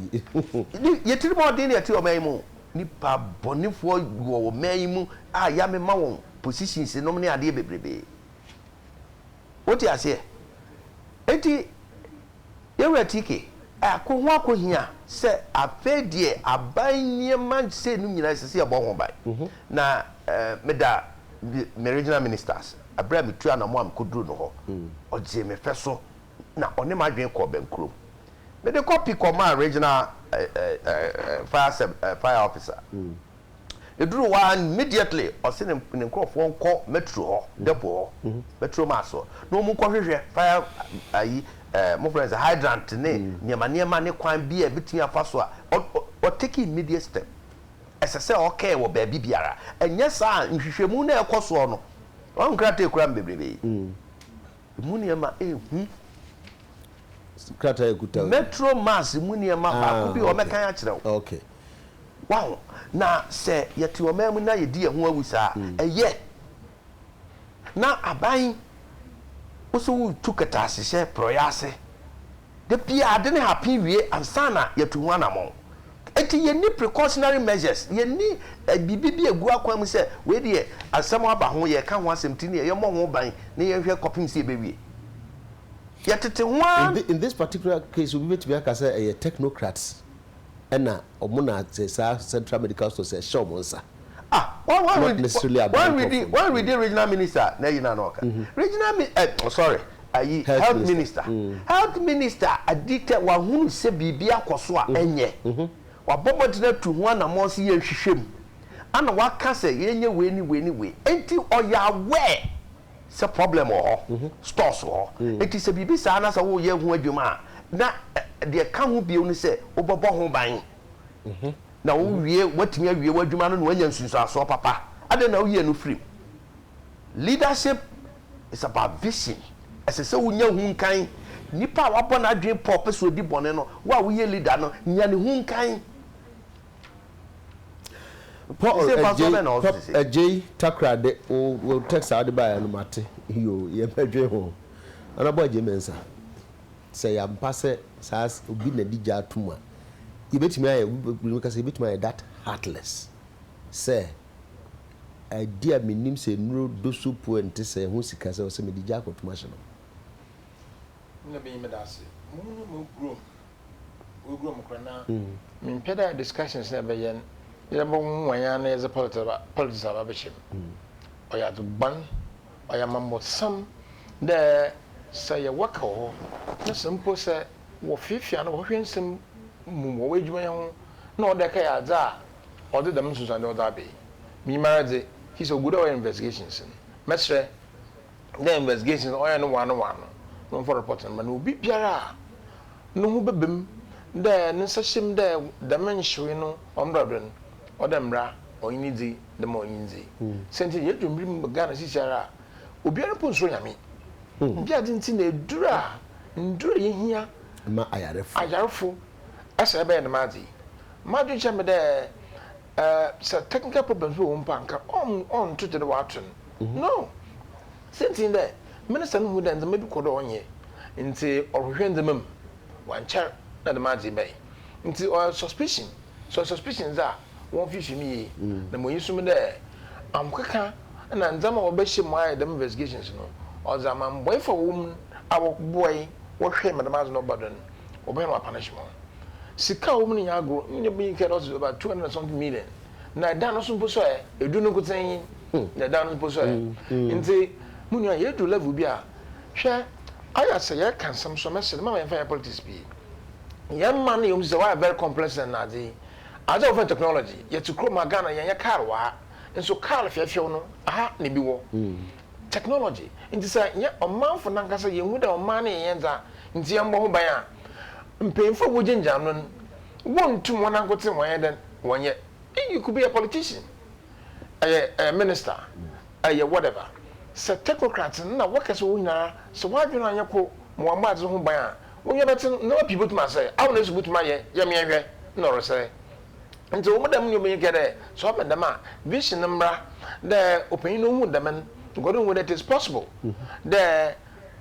ye tiri mo din ye ti o man mu nipa bonifo wo man mu a ya me ma won positions no ne ade bebrebe woti ase enti yewe tike akọ ho akọhia se afedie abanye man se nu nyina se se ebo ho bai na meda me regional ministers abra me tua na mo am koduru no ho oje me feso na one ma dwen ko bankro me de copy ma regional fire officer eduru wa immediately ose ne nkrofo nko metro ho depo ho metro maso no mu kohwehwe fire ayi mo friends hydrant ne niema ne kwan bi e bitimi afaso a o take immediate step esese okay wo ba bibiara enye sa nhwehwemu na ekoso no on krata ekura mbebrebe mu niema krata ekuta metro mass mu niema ba ku bi o mekan a kire wo okay wow na se yeti o memu na yedi ehu awusa eye na aban oso tukata sese proyase de pia ade ne happy wie ansana yetu hu anamon eti ye ni precautionary measures ye ni bibibi egu akwam se we de asem aba ho ye ka ho asem ti ne ye mo ho ban ne ye hwe copying se bewie ye tete ho in this particular case we bet be aka say a technocrats ena omuna say central medical society show monsa one we did regional minister na yina no ka regional sorry ayi health minister adite wa hunu se bibia koso a enye wa bobodina tu ho na mo se ye hwehwem ana wa ka se yenye we enti oya aware se problem o stores o enti se bibi sa na sa wo ye hu adwuma na de ka ho bio ni se obobo ho ban na wo wie watimi awie wadwuma no wanya nsunsu aso papa ade na wo ye no free leadership is about vision esese wo nya hu nkan nipa wabọ na adwen pop so di bone no wa wo ye leader no nya ne hu nkan Adekye takrade o text out by no mate yo ye pedwe ho ana bo Adekye mensa say am passe sas obi na dija atuma yebetimi aye because yebetimi aye that heartless say idea minim say nuro dosu point say hu sika say o say me dija akotuma hye no na be me dase mo gro mo krana me peda discussions na be yen ye bo nwanya na ye politics aba be chim oya do ban oya mambo sam de say ye waka ho na simple say wo fifia na wo hwensem mu wo adwuma ho na o de ka ya za o de dem susan de o da be mi marade he's a good investigations mesre the investigations oya no one no for reporting man obi biara no hu bebem de ne sashim de dimension no omradon odemra oyinidi de mo oyinzi senti ye dwumri Ghana sisiara obiara ponso nyame bia dinti na edura ndura ye hia ma ayarefo asa be na madi madu chame de so technical problems we won panka on to the water no senti de minister no hu de maybe kodo onye nti ohwehwe ndemam wanchar na de madi bay nti suspicions are won fish me na mo yisum de amkaka na nzama obehye mo aye dem investigations no ozama boy for woman our boy wo hwe madam no badon obey no punishment sika woman ya agro nye be nke no about 200 something million na dan no so mpo so edu no kutan na dan no mpo so nti munu ya edu level bi a hwe aya say ya kan some so message ma ya politics bi ya man yom say why very complex and ade as of technology yet to chroma Ghana ya car wa nso car fiafia no aha ne bi wo technology nti say ya omanfo nankasa ye hu da oman ne ye nza nti ya mbo ho ban a mpemfo wo ginjam no wontum wona gote won den wonye you could be a politician a minister whatever se technocrats na workers wo nyina se wadwena anya ko mo amaze ho ban a wonya bete no people to say awu na su butuma ye me hwe na ro say nti wo madam nyo me gede so open dem a vision number the opinion no hu dem ngodo when it is possible the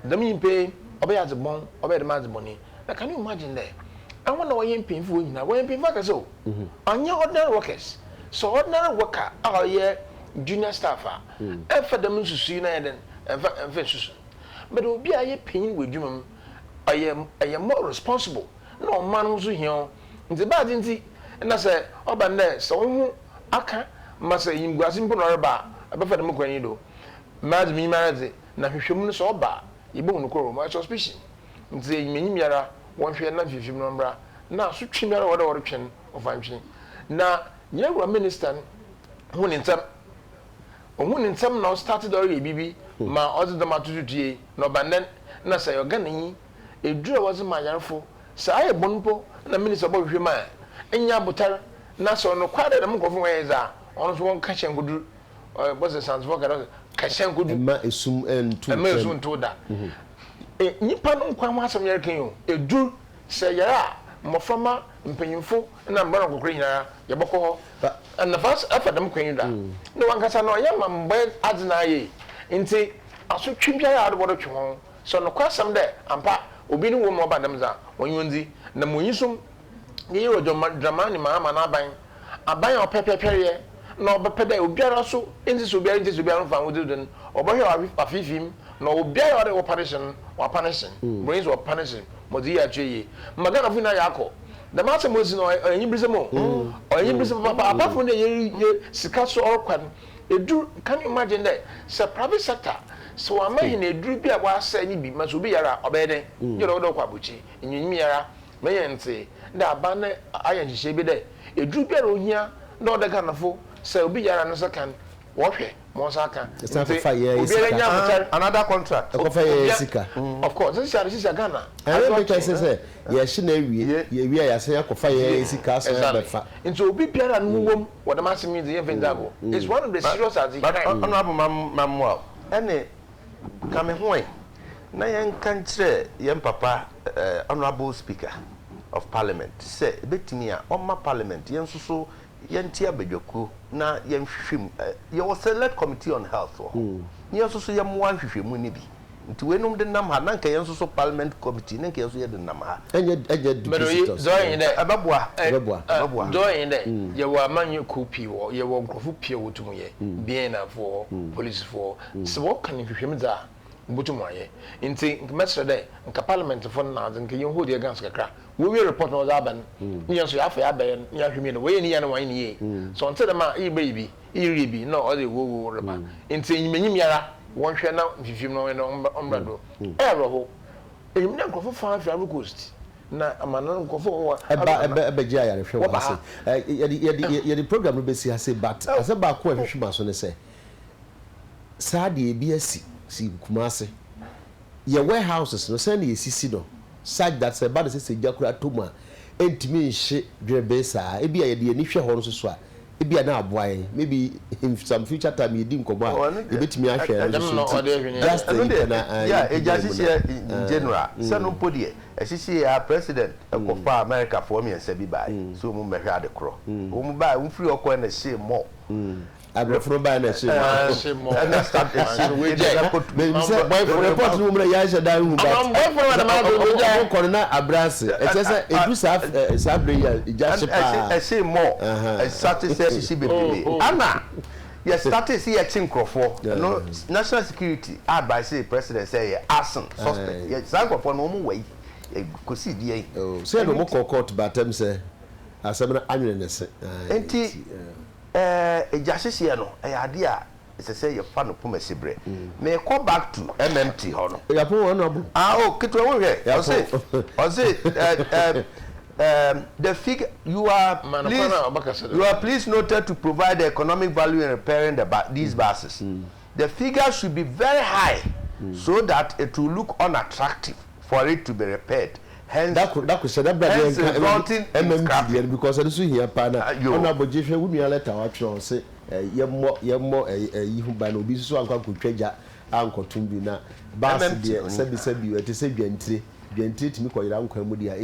mean pay obey as bon obey the man's money. Now can you imagine that? I want to way painful now. When people can so anya ordinary workers. So ordinary worker are here junior staffer. And for them to see na then and but will be a pain with you. I am more responsible. No man who's here. The bad thing and I say oban there so aka must say him gwasim pono ba abefa dem kwani do. Mad me married na hwehwem no so ba ibo no koro my suspicion nti menyim yara won hwe na hwehwem no mbra na so twimiara wode wore twen ofanhwe na nyewura minister huni ntem na started already bibi ma odi dem atututue no banden na say ogana yi edura was ma yarfo sa aye bonpo na minister bo hwehwe ma enya botar na so no kwade dem nkofo weza ono so won ka hyengudu boss sans voka kashengudu ma esum entu da nipa no nkwa ho asem yare kan yo edu se yara mofama mpanyimfo na mbara kokore nyara ye bokọ ho na fast afadam kwan da no wankasa no ye mambe adina ye nti aso twibia ya ado twe ho so no kwasam de ampa obi ni wo mo badam za wonyonzi na monyisum ye yo dramani ma na aban opepepere na obepede obiara so nti so obiara fa wo duden obahwe afifim na obiara de operation wa punishing brains wa punishing modi ya cheye magana fina yako the master mozi no enyibrisemo enyibrisemo papa apart from the ye sika so orkwan edu can you imagine that the private sector so amahin edu bi aba asanyi bi maso bi yara obede yoro do kwa buchi enyinyi yara meyente da abane ayanhye bi de edu bi ro hia na odega nafo se obi yara no second wohwe mo saka another contract of course this is Ghana I don't say ye shi na ewie ya say akofa ye sika so befa into obi biara no wom what the mass means the vendable is one of the serious as the honorable mamwa ene kame hoy na yen kan kire yen papa honorable speaker of parliament say betimi a oma parliament yen so yenti abedwako na yemhwehwem ye was select committee on health ni so yemwa hwehwemu ni bi nti wenum de nam ha na nka yenso parliament committee na nka yenso ye de nam ha enye join de ababua join de ye wa manyu kopi wo ye wo nkrofo pie wotum ye bien na for police for so what can hwehwem za mbutum aye nti mesre de nka parliament for na nka yen hold ye gans kakra we report no za ban ni yenso ya fa ya ban ni ahwemi no we ni ya no wan ni ye so until the ma e baby e ribi no all the wo reba nti enyimanyim yara won hwe na fifim no ombrado ero ho enyim na nkofo fa afia coast na amana nkofo wo eba gia ya hwe wo ase ye the program no be si ase but ase ba ko ahwehwema so ne se saade e bi asi si kumase ye warehouses no send ye sisi no such that say bad say jakura toma entimi nhye dwebe saa e bia ye de ni hwe ho no so a e bia na aboaye maybe in some future time ye di nkomo a e betimi ahwe no so just yeah ejasisi in general sanu podie esisi ya president ekofa America for me ense bi bai so mu mehwe ade kro wo mu bai wo free okọ na she more agrofro ba na she more and start we just put report no mu ya she dan hu ba ko na abrase e say edu sa bre ya she pa she more start say she be ana you started see a chinkrofo no national security advice president say arson suspect you sankrofo no mu wei ko si die say no mo court batem say asemna anwenese enti ejasisi no ade a say you fa no pomasibre me go back to MMT ho no ya po no abu kitwa wo hwe o say the figure you are please noted to provide the economic value in repairing these buses. The figure should be very high so that it will look unattractive for it to be repaired. Hence, that could say that resulting in scrapping because I do here pana on abojehwe wumi letter wa tro say yemmo yihu ba no obi so anka kotwaja ankotum bi na bas de sebi ete se dwantire timi koyira nkwan mu dia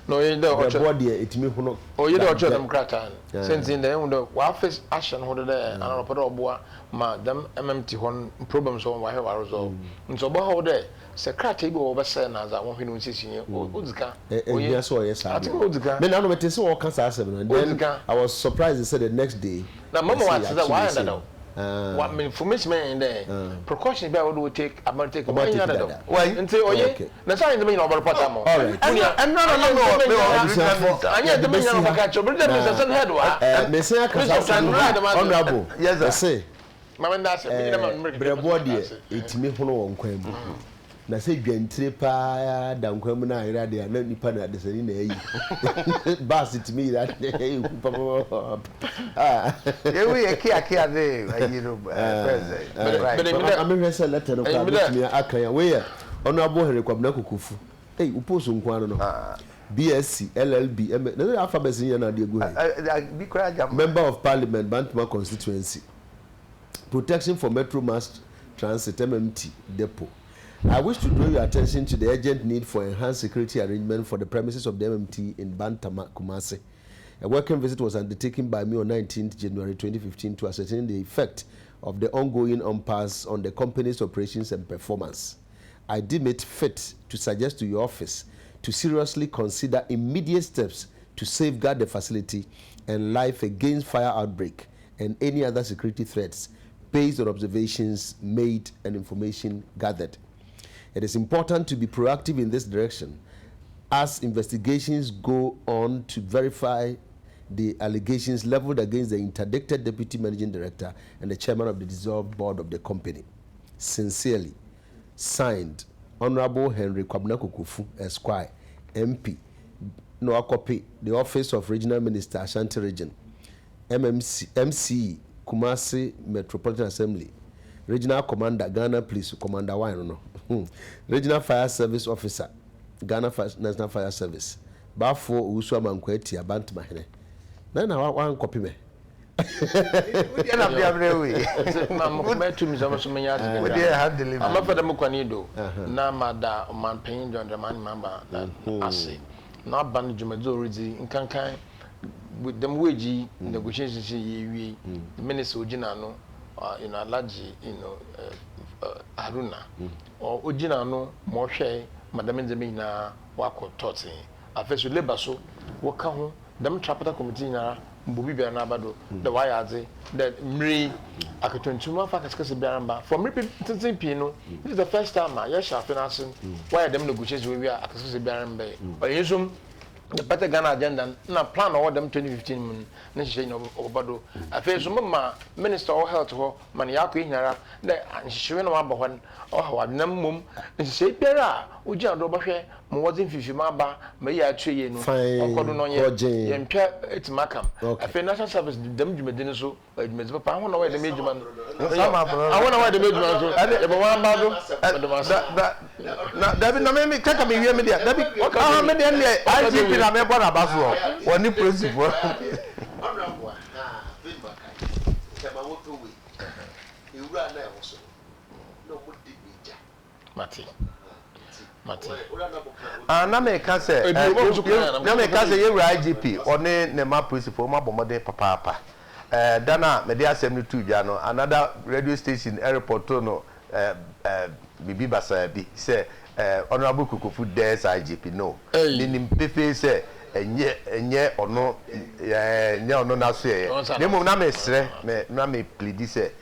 no ye de o board de etimi hono o ye de o democrat sensing de hu wa face action ho de anopo de oboa ma dem MMT hon problems so wa he wa resolve nso bo ho de secretary bi wo be say na za won hwenu nsisi odika o ye so yes sir me na no mete se wo kan sa asem no then I was surprised they said the next day na mama wa say why that what information in there precaution be we take about take why until oye na say dem na report am all right and no anya dem nya no ka cho but dem is send head wa me say honorable yes sir mama nda say brebo de etimi hono won kwan mu na say dwantire pa da nkwan mu na ayira de na nipa na de sani na yi bas etimi ira de papa we kia de you know president I'm rehearsal letter no ka me akan we honorable Henry Kwabena Kokofu uposo nkwan no BSc LLB na alphabet yin na de go member of parliament Bantama constituency protection for Metro Mass Transit MMT depot. I wish to draw your attention to the urgent need for enhanced security arrangement for the premises of the MMT in Bantama, Kumasi. A working visit was undertaken by me on 19th January 2015 to ascertain the effect of the ongoing impasse on the company's operations and performance. I deem it fit to suggest to your office to seriously consider immediate steps to safeguard the facility and life against fire outbreak and any other security threats based on observations made and information gathered. It is important to be proactive in this direction as investigations go on to verify the allegations leveled against the interdicted Deputy Managing Director and the Chairman of the dissolved board of the company. Sincerely, signed, Honorable Henry Kwabena Kokofu, Esquire, MP, Noakopi, the Office of Regional Minister, Ashanti Region, MCE, Kumasi Metropolitan Assembly, Regional Commander, Ghana Police, Commander Wine, Regional Fire Service Officer, Ghana National Fire Service, Bafo Uswa Mankweti, Bantama Hene. Nana one copy me. We are not the other way. I'm to me some many we have delivered. I'm not for the Mukwanido. Na mada man paying John the man member that I say. Not ban Jumazo in Kankai with them wagey negotiations ye the minister Ujinano in a large Haruna or Ujinano Moshe Madame Zemina Wako Toti. A face with Lebaso, walk home, them trapper committee na Bubi Bernabado, the Wayaze, that Mri Akatunchuma Fakas Biaramba. For me, Pino, this is the first time I shall finish why them negotiations we are Akasu Biarambe. But you the better Ghana agenda, na plan over them 2015 nation obado. I feel some minister of health or Maniaku Inara, and she went over one or Namum, and she said, Pera, Ujan Robashe, Mozin Fishimaba, Maya Tree, and Codononia, and Pierre, it's Macam. I feel national service, them Medinaso, like Miss Papa, I want to wear the major man. I want to wear the major man. David, no, maybe take me here, media. How many IGP na me bona baso woni principle honorable feedback tema woto we ewura na ewoso no mo dibija mati na me ka say yewura IGP one ne ma principle ma bomode papa dana me dey asem ni tuja no another radio station airport no bibi basa bi say honorable Kokofu des IGP no minim pepe say enye ono na so ye nemo na me sre na me plead say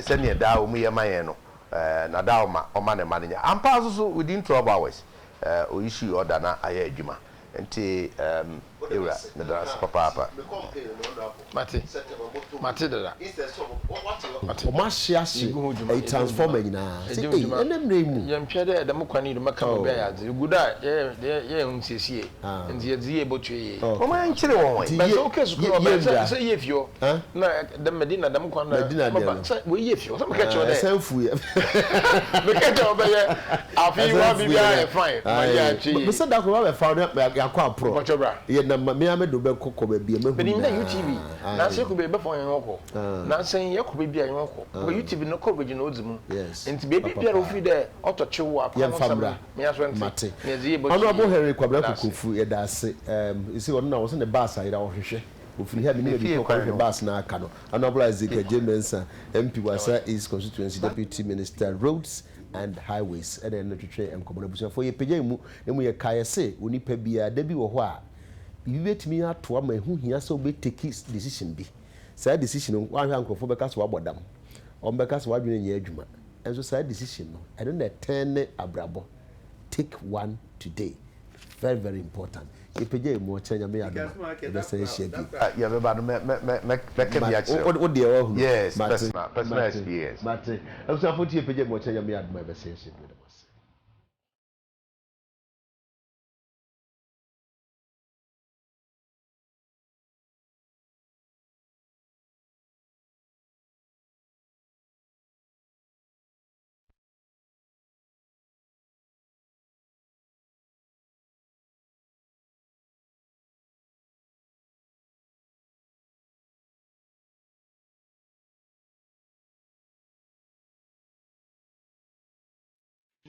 se ne da o mu ye mayen no na da o ma ne manager ampa so within 12 hours o issue order na aye adwuma nti ewra na da papa mati dada o ma shiashi e transformer nyina enem nemu yempia de dem kwani de maka mo bia ya de guda ye nsiesie nti ye die botwe o ma nchire won but so okay so say ye fio na dem medina dem kwan na we ye fio so me ka cho de sanfu ye me ka cho be ye afi wa bibia e fine ma ya chi me say da ko ba fa ya kwa pro ye na me amedo be kokko be bia me. But in the UTV, na se ko be for yan woko. Na se ye ko be bia yan woko. But UTV no coverage no odzimu. Yes. Enti baby bia ro fi there auto chewo akwa famra. Me aso enti. Mate. Honorable Henry Kwabra Kokofu ye da se you see one na was in the bus I da ohwehwe. Ofiri ha me ne bi ko the bus na aka no. Honorable Adekye Nsroma MP Wasa East Constituency Deputy Minister Roads and Highways and then twetwe enkomo na busia for ye pagya mu emu ye kaye se onipa bia da bi wo ho a bibi betimi ato ama ehu hia se obe take decision bi say decision wa hwa nkofo be ka so abodam o be ka so wadwene nya adwuma enso say decision no I don't turn abrabo take one today very very important ye pagya mu o chanya me adom be say share bi ya be ba no me ke bi ache o de o hu yes personal experience but enso afoti ye pagya mu o chanya me adom be say share bi